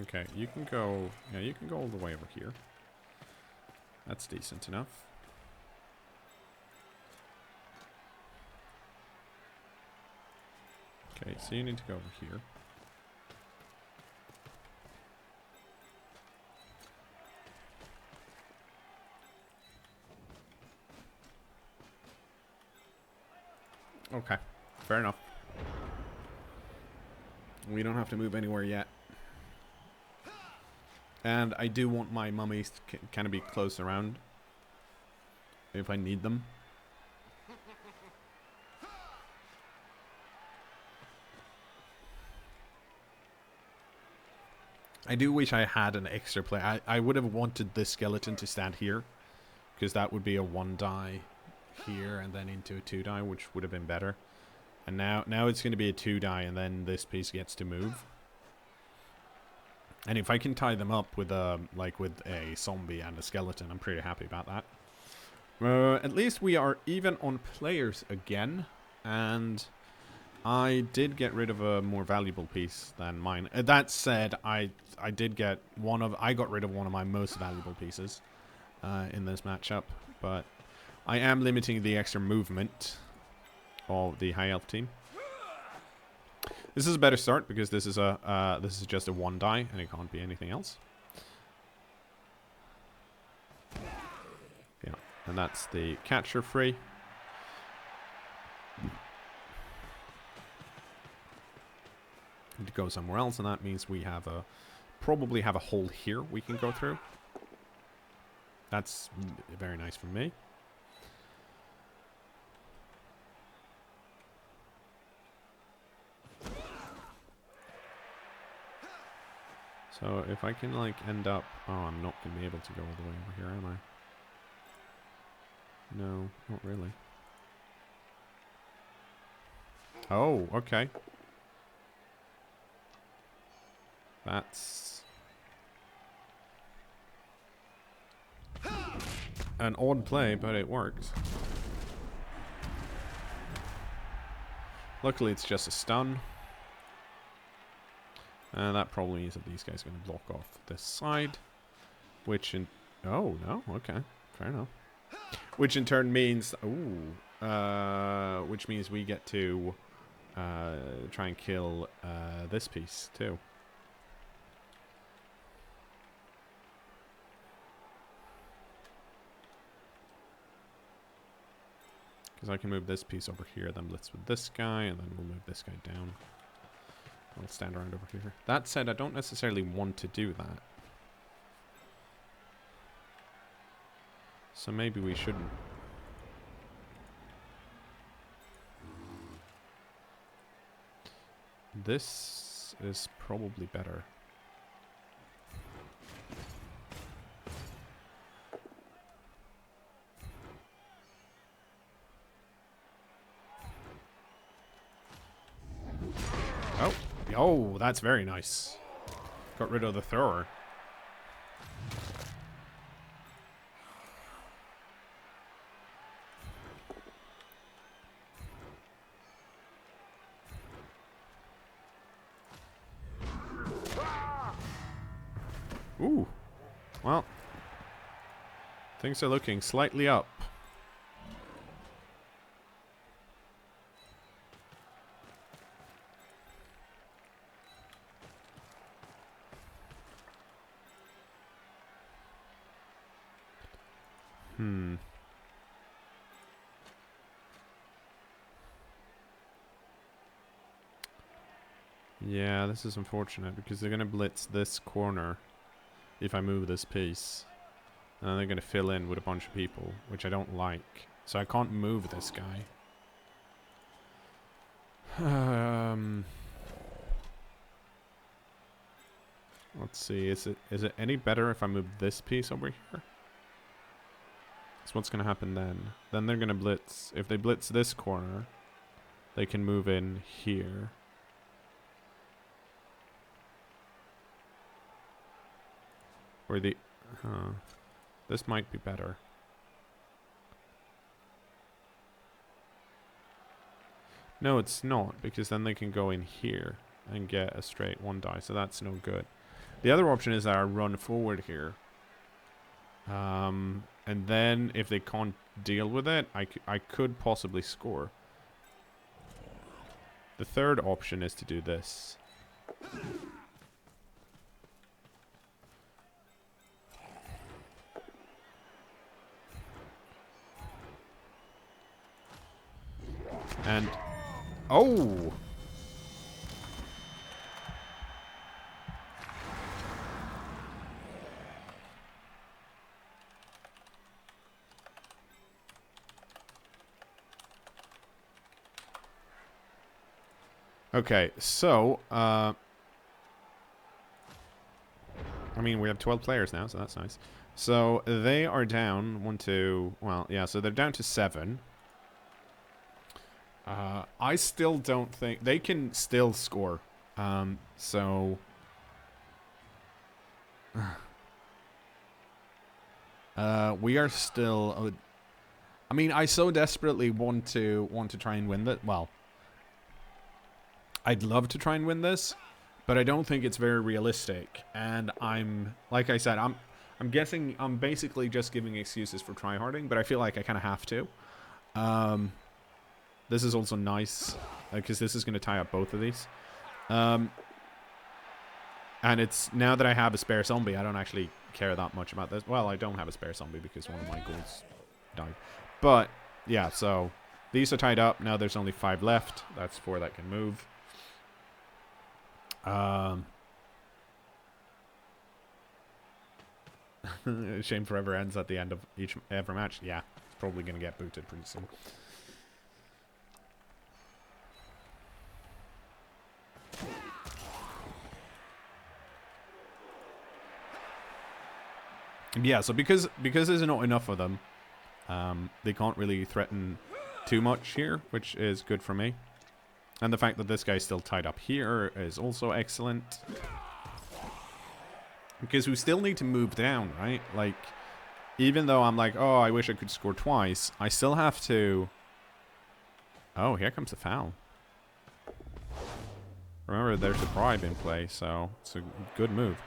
Okay, you can go... Yeah, you can go all the way over here. That's decent enough. Okay, so you need to go over here. Okay, fair enough. We don't have to move anywhere yet. And I do want my mummies to kind of be close around if I need them. I do wish I had an extra play. I would have wanted this skeleton to stand here, because that would be a 1-die here and then into a 2-die, which would have been better. And now it's going to be a 2-die, and then this piece gets to move. And if I can tie them up with a zombie and a skeleton, I'm pretty happy about that. At least we are even on players again, and I did get rid of a more valuable piece than mine. That said, I got rid of one of my most valuable pieces in this matchup, but I am limiting the extra movement of the high elf team. This is a better start because this is just a 1-die and it can't be anything else. Yeah, and that's the catcher free. To go somewhere else, and that means we have probably have a hole here we can go through. That's very nice for me. So if I can like end up, oh, I'm not gonna be able to go all the way over here, am I? No, not really. Oh, okay. That's an odd play, but it works. Luckily, it's just a stun. And that probably means that these guys are going to block off this side. Which in... Oh, no? Okay. Fair enough. Which in turn means... Ooh. Which means we get to try and kill this piece, too. Because I can move this piece over here, then blitz with this guy, and then we'll move this guy down. I'll stand around over here. That said, I don't necessarily want to do that. So maybe we shouldn't. This is probably better. Oh, that's very nice. Got rid of the thrower. Ooh. Well, things are looking slightly up. Yeah, this is unfortunate because they're going to blitz this corner if I move this piece. And then they're going to fill in with a bunch of people, which I don't like. So I can't move this guy. Let's see, is it any better if I move this piece over here? So what's going to happen then? Then they're going to blitz. If they blitz this corner, they can move in here. Or the... this might be better. No, it's not, because then they can go in here and get a straight 1-die, so that's no good. The other option is that I run forward here. And then, if they can't deal with it, I could possibly score. The third option is to do this. And... oh! Okay, so, I mean, we have 12 players now, so that's nice. So, they are down 1, 2... well, yeah, so they're down to 7. I still don't think... they can still score. So... we are still... I mean, I so desperately want to try and win that. Well, I'd love to try and win this, but I don't think it's very realistic. And I'm... like I said, I'm guessing I'm basically just giving excuses for tryharding, but I feel like I kind of have to. This is also nice, because this is going to tie up both of these. And it's... now that I have a spare zombie, I don't actually care that much about this. Well, I don't have a spare zombie because one of my ghouls died. But, yeah, so... these are tied up. Now there's only 5 left. That's 4 that can move. Shame forever ends at the end of every match. Yeah, it's probably going to get booted pretty soon. Yeah, so because there's not enough of them, they can't really threaten too much here, which is good for me. And the fact that this guy's still tied up here is also excellent. Because we still need to move down, right? Like, even though I'm like, oh, I wish I could score twice, I still have to... oh, here comes the foul. Remember, there's a bribe in play, so it's a good move.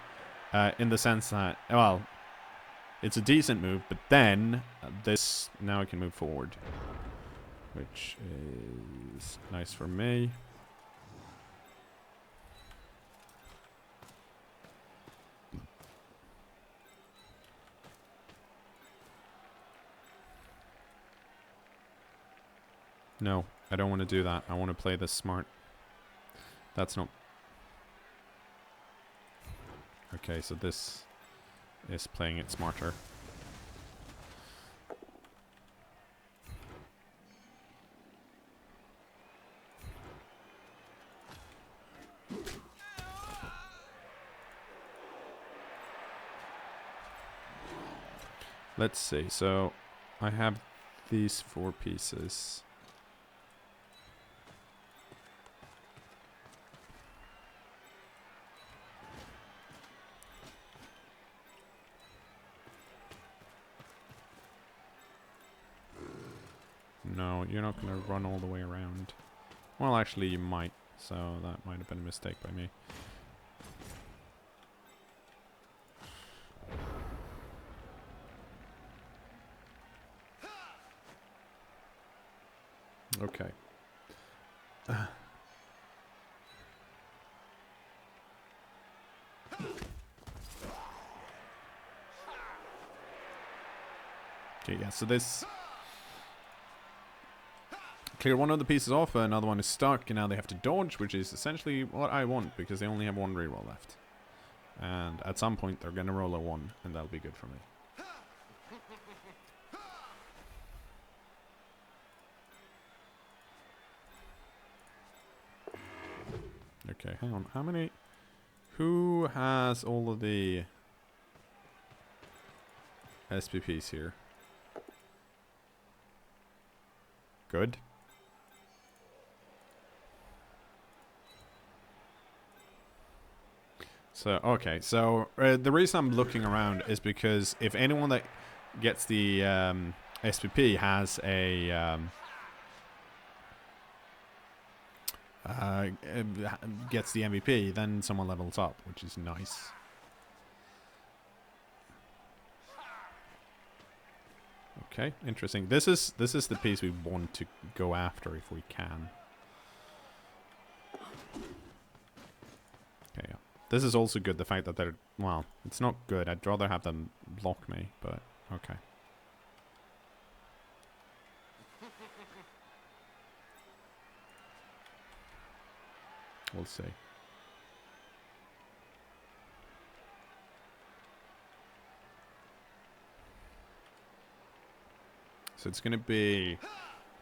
In the sense that, well, it's a decent move, but then this... now I can move forward. Which is nice for me. No, I don't want to do that. I want to play this smart. That's not... okay, so this is playing it smarter. Let's see, so I have these 4 pieces. No, you're not going to run all the way around. Well, actually you might, so that might have been a mistake by me. Okay. Okay, yeah, so this... clear one of the pieces off, another one is stuck, and now they have to dodge, which is essentially what I want, because they only have 1 reroll left. And at some point, they're going to roll a 1, and that'll be good for me. Okay, hang on. How many... who has all of the SPPs here? Good. So, okay. So, the reason I'm looking around is because if anyone that gets the SPP has a... gets the MVP, then someone levels up, which is nice. Okay, interesting. This is the piece we want to go after if we can. This is also good, the fact that they're... Well, it's not good. I'd rather have them block me, but okay. We'll see. So it's going to be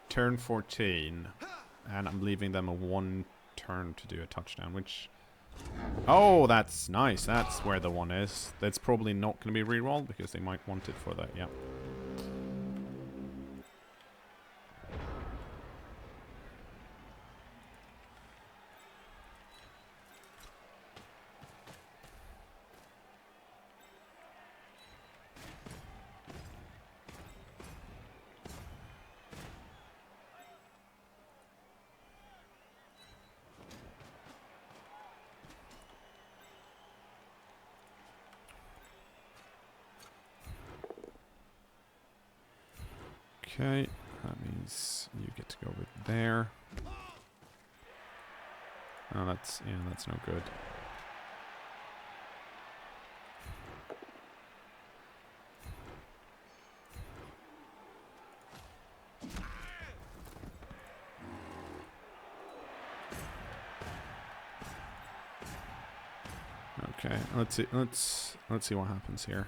turn 14, and I'm leaving them a 1 turn to do a touchdown, which... Oh, that's nice. That's where the 1 is. That's probably not going to be rerolled because they might want it for that, yeah. Okay, that means you get to go over there. Oh, that's no good. Okay, let's see what happens here.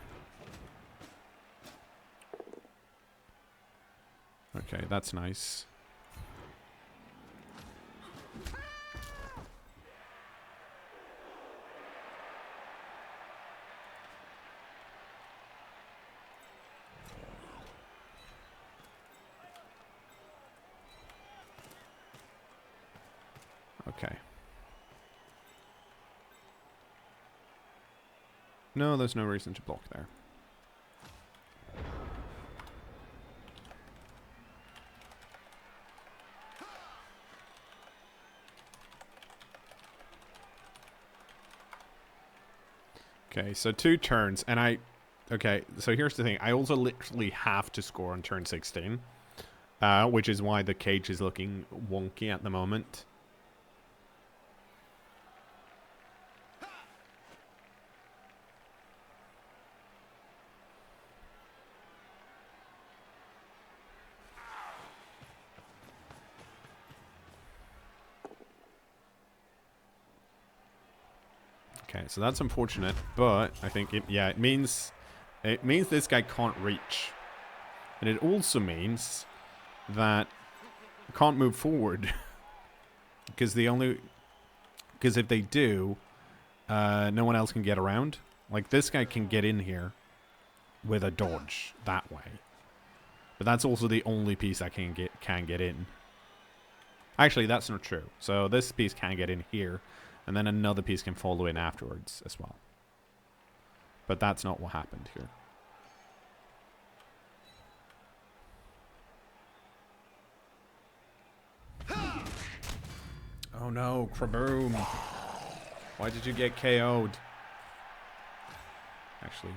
Okay, that's nice. Okay. No, there's no reason to block there. Okay, so 2 turns, and okay, so here's the thing. I also literally have to score on turn 16, which is why the cage is looking wonky at the moment. Okay, so that's unfortunate, but I think it means this guy can't reach. And it also means that can't move forward. because if they do, no one else can get around. Like, this guy can get in here with a dodge that way. But that's also the only piece that can get in. Actually, that's not true. So this piece can get in here, and then another piece can follow in afterwards as well. But that's not what happened here. Oh no, Kraboom. Why did you get KO'd? Actually,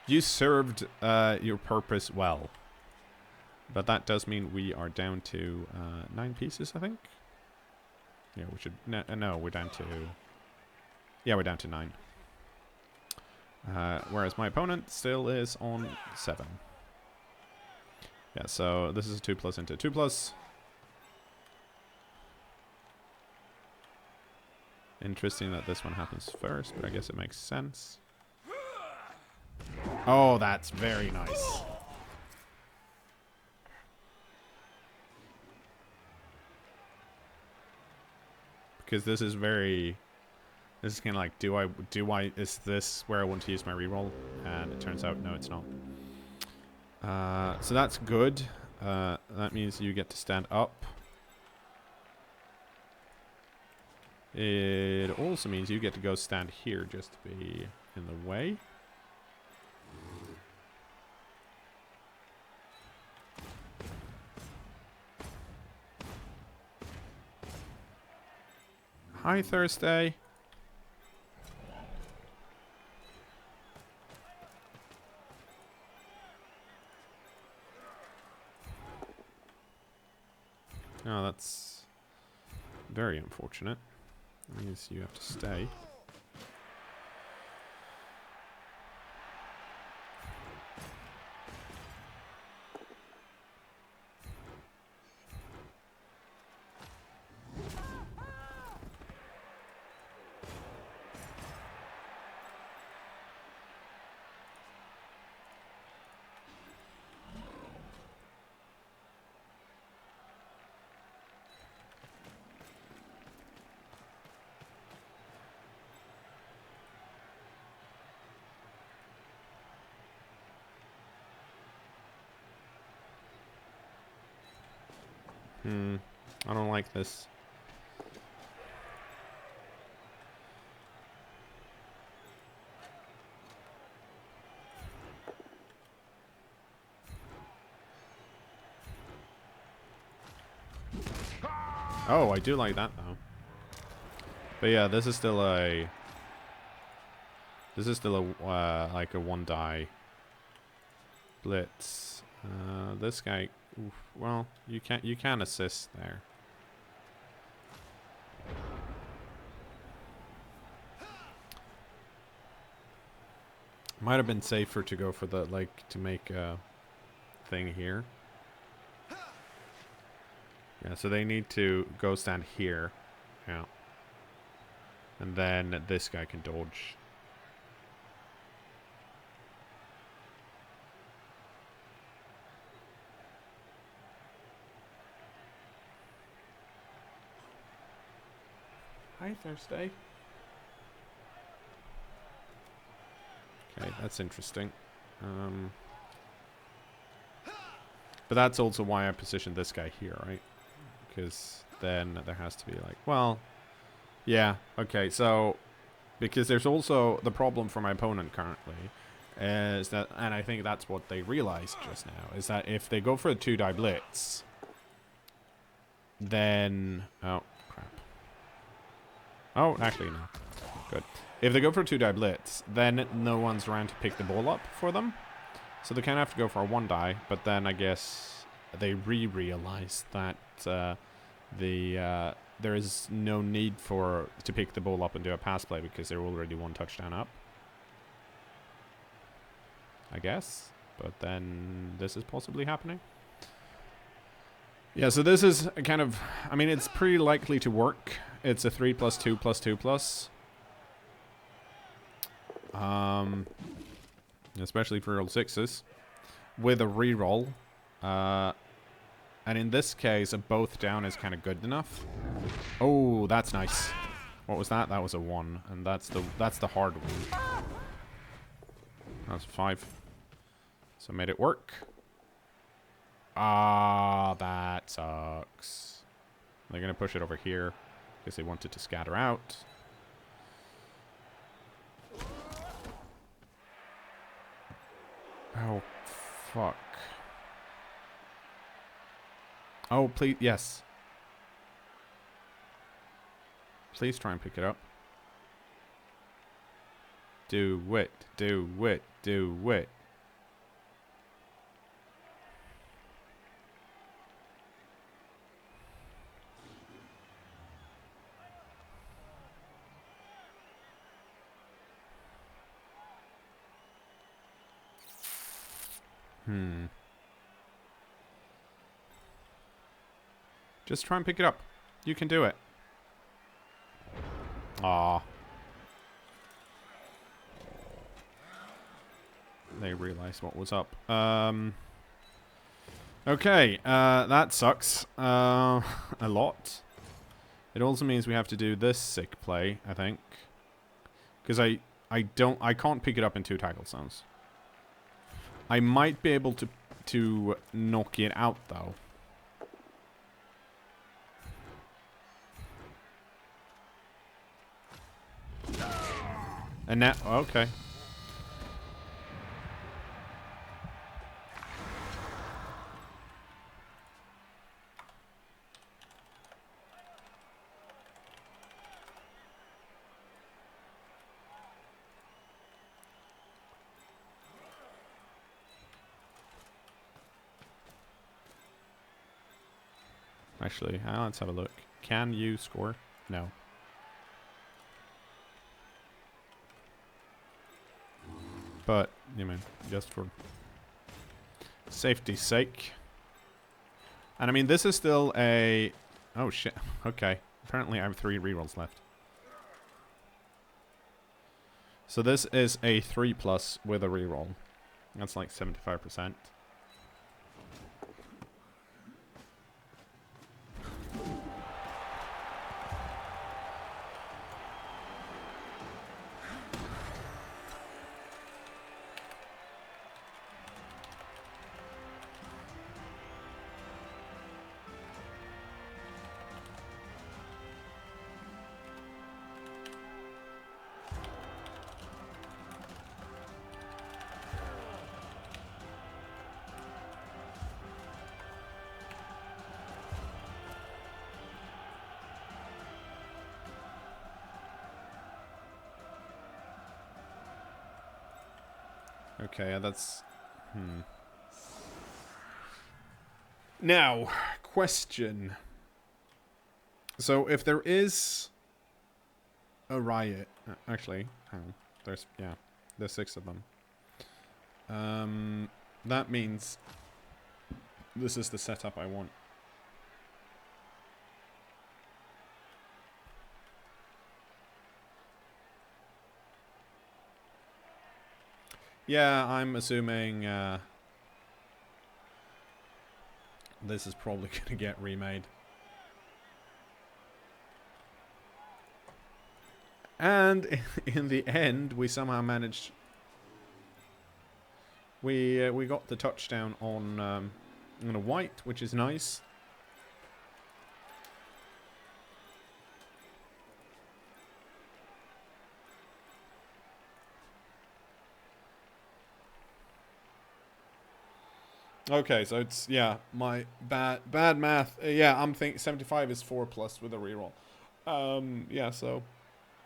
you served your purpose well. But that does mean we are down to 9 pieces, I think. Yeah, we should... No, we're down to... Yeah, we're down to 9. Whereas my opponent still is on 7. Yeah, so this is a 2+ into 2+. Interesting that this one happens first, but I guess it makes sense. Oh, that's very nice. Because this is very... This is kind of like, is this where I want to use my reroll? And it turns out, no, it's not. So that's good. That means you get to stand up. It also means you get to go stand here just to be in the way. Hi, Thursday. Oh, that's very unfortunate. That means you have to stay. I don't like this. Oh, I do like that though. But yeah, this is still a like a one die blitz. This guy, oof, well, you can assist there. Might have been safer to go for the to make a thing here. Yeah, so they need to go stand here. Yeah. And then this guy can dodge. Hi, Thursday. Okay, that's interesting. But that's also why I positioned this guy here, right? Because then there has to be like, well, yeah, okay, so because there's also the problem for my opponent currently is that, and I think that's what they realized just now, is that if they go for a 2-die blitz, then, oh, crap. Oh, actually, no. Good. If they go for a 2-die blitz, then no one's around to pick the ball up for them. So they kind of have to go for a 1-die, but then I guess they realized that there is no need to pick the ball up and do a pass play because they're already 1 touchdown up. I guess. But then this is possibly happening. Yeah, so this is a kind of, I mean, it's pretty likely to work. It's a 3+2+2+. Especially for roll 6s. With a reroll. And in this case, a both down is kind of good enough. Oh, that's nice. What was that? That was a 1. And that's the hard one. That's 5. So made it work. Ah, that sucks. They're going to push it over here because they wanted to scatter out. Oh, fuck. Oh, please, yes. Please try and pick it up. Do it, do it, do it. Just try and pick it up. You can do it. Aw. They realized what was up. Okay, that sucks. A lot. It also means we have to do this sick play, I think. Because I can't pick it up in 2 tackle zones. I might be able to knock it out though. And now, okay. Actually, let's have a look. Can you score? No. But, you mean, just for safety's sake. And I mean, this is still a... Oh, shit. Okay. Apparently I have 3 rerolls left. So this is a 3+ with a reroll. That's like 75%. Okay, that's... Now, question. So, if there is a riot... Actually, hang on. There's 6 of them. That means this is the setup I want. Yeah, I'm assuming this is probably going to get remade. And in the end, we somehow managed... We got the touchdown on a white, which is nice. Okay, so it's, yeah, my bad math. Yeah, I'm thinking 75 is 4 plus with a reroll. Yeah, so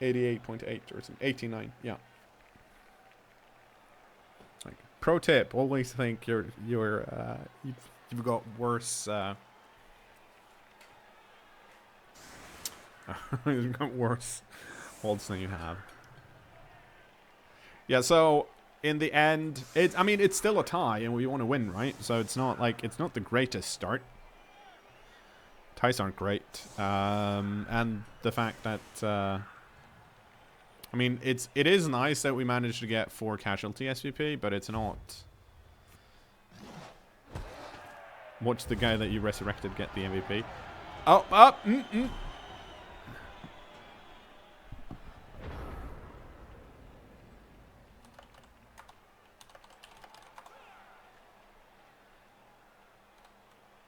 88.8 or something. 89, yeah. Like, pro tip, always think you've got worse you've got worse holds than you have. Yeah, so in the end, I mean, it's still a tie, and we want to win, right? So it's not like, it's not the greatest start. Ties aren't great. And the fact that, I mean, it is nice that we managed to get 4 casualty SVP, but it's not. Watch the guy that you resurrected get the MVP. Oh, up!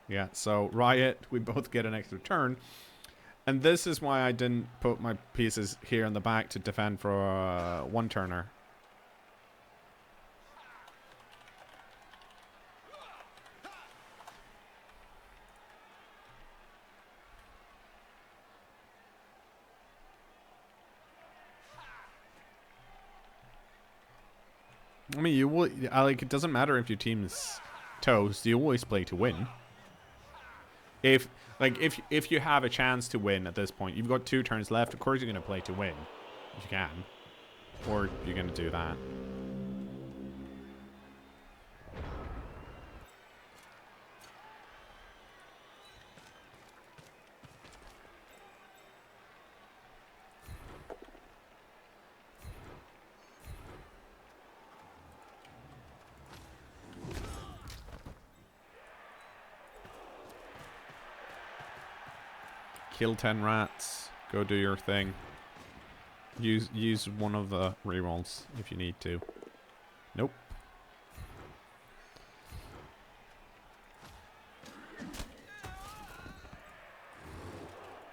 Yeah, so Riot, we both get an extra turn. And this is why I didn't put my pieces here in the back to defend for a one-turner. I mean, you will, like, it doesn't matter if your team's toast, you always play to win. If you have a chance to win at this point, you've got 2 turns left, of course you're going to play to win. If you can. Or you're going to do that. Kill 10 rats. Go do your thing. Use one of the rerolls if you need to. Nope.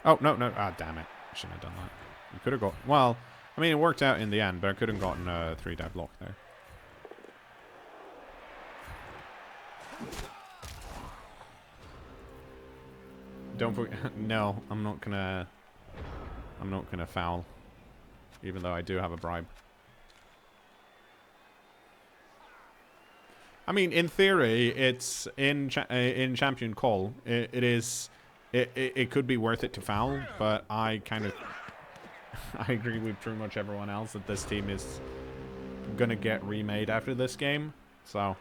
Oh, no. Ah, damn it. Shouldn't have done that. You could have got... Well, I mean, it worked out in the end, but I could have gotten a 3-die block there. Don't forget... No, I'm not gonna foul. Even though I do have a bribe. I mean, in theory, it's in Champion Call. It could be worth it to foul, but I kind of... I agree with pretty much everyone else that this team is gonna get remade after this game. So,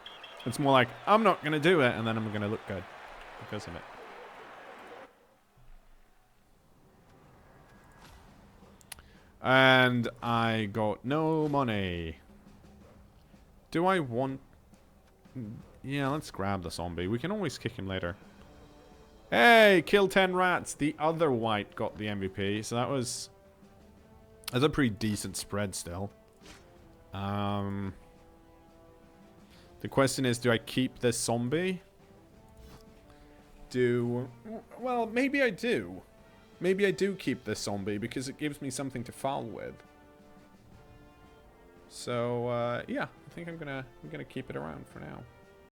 it's more like, I'm not gonna do it, and then I'm gonna look good because of it. And I got no money. Do I want... Yeah, let's grab the zombie. We can always kick him later. Hey, kill 10 rats. The other white got the MVP. So that's a pretty decent spread still. The question is, do I keep this zombie? Well, maybe I do. Maybe I do keep this zombie because it gives me something to foul with. So, yeah, I think I'm gonna keep it around for now.